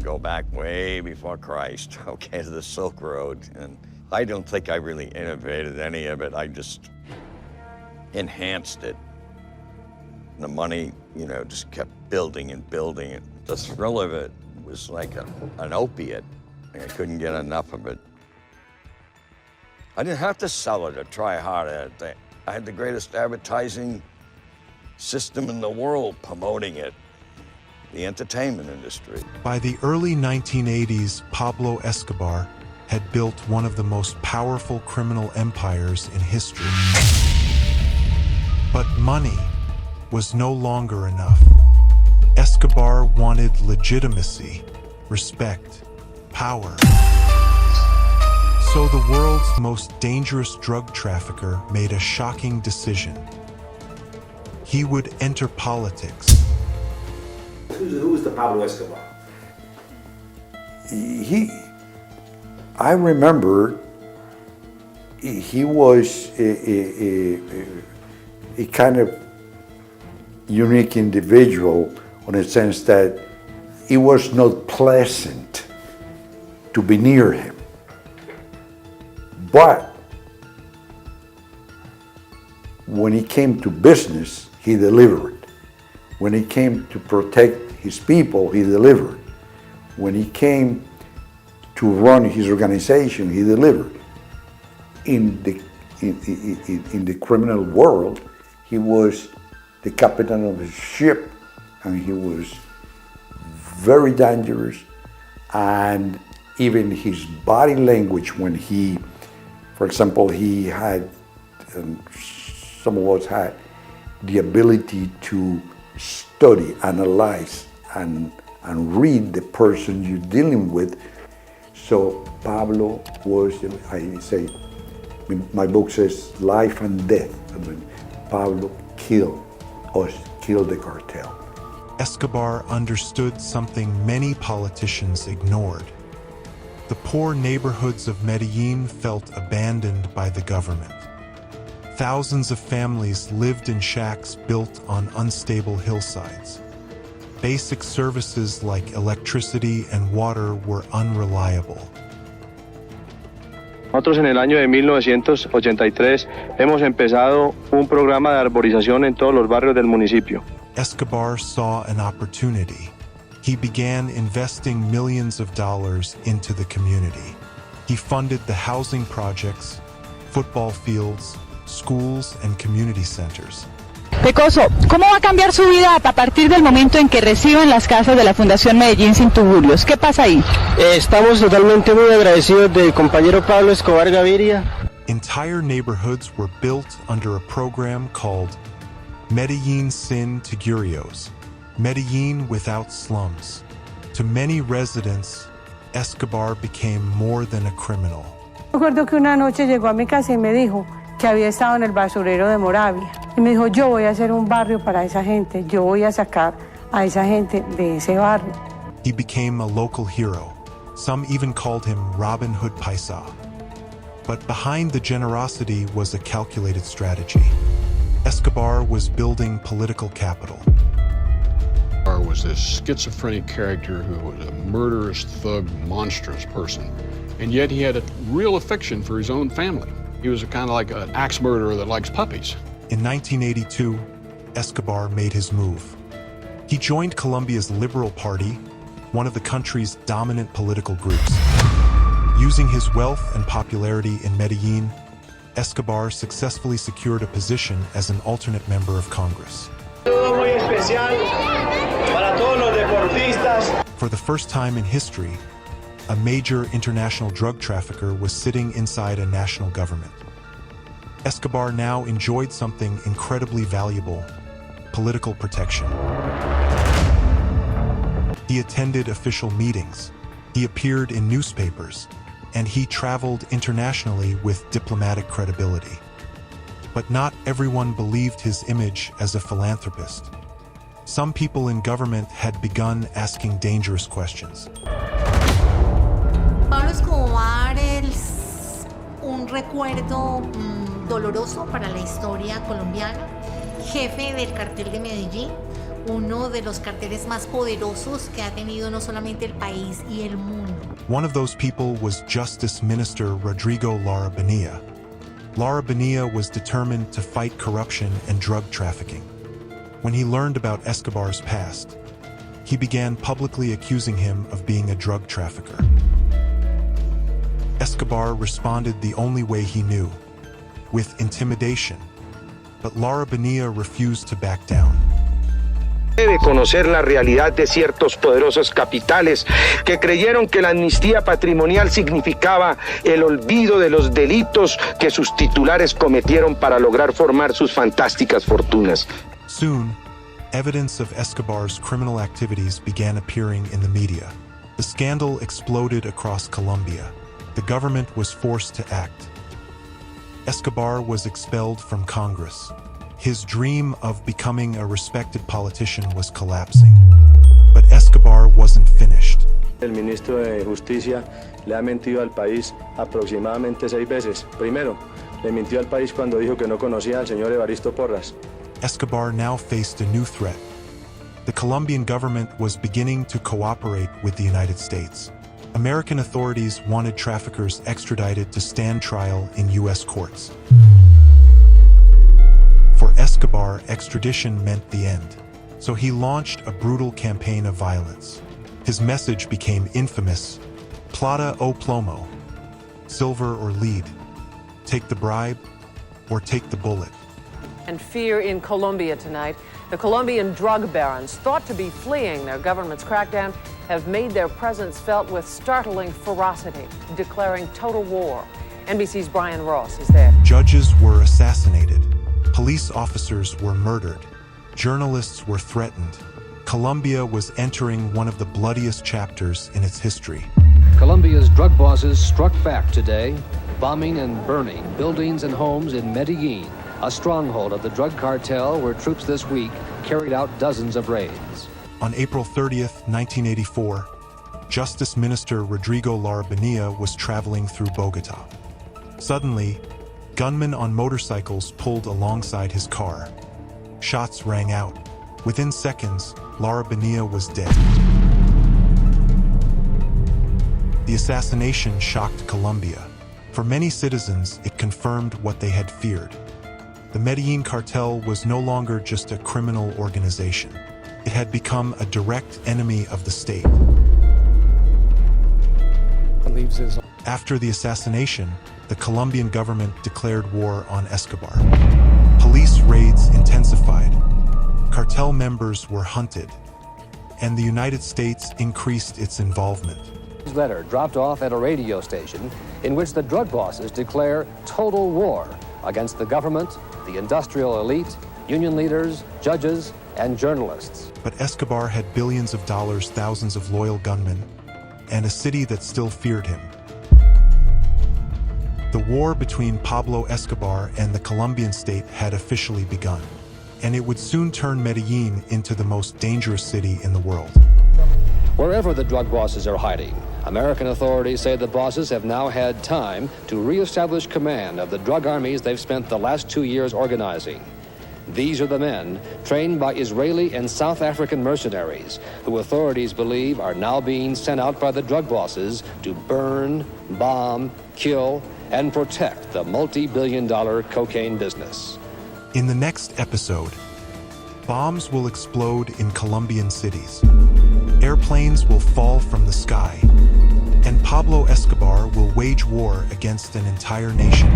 go back way before Christ, okay, to the Silk Road. And I don't think I really innovated any of it. I just enhanced it. The money, just kept building and building. The thrill of it was like an opiate. I couldn't get enough of it. I didn't have to sell it or try hard at it. I had the greatest advertising system in the world promoting it, the entertainment industry. By the early 1980s, Pablo Escobar had built one of the most powerful criminal empires in history. But money was no longer enough. Escobar wanted legitimacy, respect, power. So the world's most dangerous drug trafficker made a shocking decision. He would enter politics. Who was the Pablo Escobar? I remember he was a kind of unique individual in a sense that it was not pleasant to be near him. But when he came to business, he delivered. When he came to protect his people, he delivered. When he came to run his organization, he delivered. In the criminal world, he was the captain of the ship, and he was very dangerous. And even his body language, when he, for example, he had, some of us had the ability to study, analyze, and read the person you're dealing with. So Pablo was, I say, my book says life and death. I mean, Pablo killed the cartel. Escobar understood something many politicians ignored. The poor neighborhoods of Medellin felt abandoned by the government. Thousands of families lived in shacks built on unstable hillsides. Basic services like electricity and water were unreliable. Nosotros en el año de 1983 hemos empezado un programa de arborización en todos los barrios del municipio. Escobar saw an opportunity. He began investing millions of dollars into the community. He funded the housing projects, football fields, schools, and community centers. Pecoso, ¿cómo va a cambiar su vida a partir del momento en que reciban las casas de la Fundación Medellín Sin Tuburios? ¿Qué pasa ahí? Estamos totalmente muy agradecidos del compañero Pablo Escobar Gaviria. Entire neighborhoods were built under a program called Medellin Sin Tugurios, Medellin Without Slums. To many residents, Escobar became more than a criminal. Recuerdo que una noche llegó a mi casa y me dijo que había estado en el basurero de Moravia. Y me dijo, yo voy a hacer un barrio para esa gente, yo voy a sacar a esa gente de ese barrio. He became a local hero. Some even called him Robin Hood Paisa. But behind the generosity was a calculated strategy. Escobar was building political capital. Escobar was this schizophrenic character who was a murderous, thug, monstrous person. And yet he had a real affection for his own family. He was kind of like an axe murderer that likes puppies. In 1982, Escobar made his move. He joined Colombia's Liberal Party, one of the country's dominant political groups. Using his wealth and popularity in Medellin, Escobar successfully secured a position as an alternate member of Congress. For the first time in history, a major international drug trafficker was sitting inside a national government. Escobar now enjoyed something incredibly valuable: political protection. He attended official meetings, he appeared in newspapers, and he traveled internationally with diplomatic credibility. But not everyone believed his image as a philanthropist. Some people in government had begun asking dangerous questions. Pablo Escobar es un recuerdo doloroso para la historia colombiana, jefe del cartel de Medellín, uno de los carteles más poderosos que ha tenido no solamente el país y el mundo. One of those people was Justice Minister Rodrigo Lara Bonilla. Lara Bonilla was determined to fight corruption and drug trafficking. When he learned about Escobar's past, he began publicly accusing him of being a drug trafficker. Escobar responded the only way he knew, with intimidation, but Lara Bonilla refused to back down. Debe conocer la realidad de ciertos poderosos capitales que creyeron que la amnistía patrimonial significaba el olvido de los delitos que sus titulares cometieron para lograr formar sus fantásticas fortunas. Soon, evidence of Escobar's criminal activities began appearing in the media. The scandal exploded across Colombia. The government was forced to act. Escobar was expelled from Congress. His dream of becoming a respected politician was collapsing. But Escobar wasn't finished. El ministro de Justicia le ha mentido al país aproximadamente 6 veces. Primero, le mintió al país cuando dijo que no conocía al señor Evaristo Porras. Escobar now faced a new threat. The Colombian government was beginning to cooperate with the United States. American authorities wanted traffickers extradited to stand trial in U.S. courts. For Escobar, extradition meant the end, so he launched a brutal campaign of violence. His message became infamous: plata o plomo, silver or lead, take the bribe or take the bullet. And fear in Colombia tonight. The Colombian drug barons, thought to be fleeing their government's crackdown, have made their presence felt with startling ferocity, declaring total war. NBC's Brian Ross is there. Judges were assassinated. Police officers were murdered. Journalists were threatened. Colombia was entering one of the bloodiest chapters in its history. Colombia's drug bosses struck back today, bombing and burning buildings and homes in Medellin, a stronghold of the drug cartel where troops this week carried out dozens of raids. On April 30th, 1984, Justice Minister Rodrigo Lara Bonilla was traveling through Bogota. Suddenly, gunmen on motorcycles pulled alongside his car. Shots rang out. Within seconds, Lara Bonilla was dead. The assassination shocked Colombia. For many citizens, it confirmed what they had feared. The Medellin cartel was no longer just a criminal organization. It had become a direct enemy of the state. After the assassination, the Colombian government declared war on Escobar. Police raids intensified. Cartel members were hunted. And the United States increased its involvement. His letter dropped off at a radio station in which the drug bosses declare total war against the government, the industrial elite, union leaders, judges, and journalists. But Escobar had billions of dollars, thousands of loyal gunmen, and a city that still feared him. The war between Pablo Escobar and the Colombian state had officially begun, and it would soon turn Medellin into the most dangerous city in the world. Wherever the drug bosses are hiding, American authorities say the bosses have now had time to reestablish command of the drug armies they've spent the last 2 years organizing. These are the men trained by Israeli and South African mercenaries who authorities believe are now being sent out by the drug bosses to burn, bomb, kill, and protect the multi-billion-dollar cocaine business. In the next episode, bombs will explode in Colombian cities. Airplanes will fall from the sky, and Pablo Escobar will wage war against an entire nation.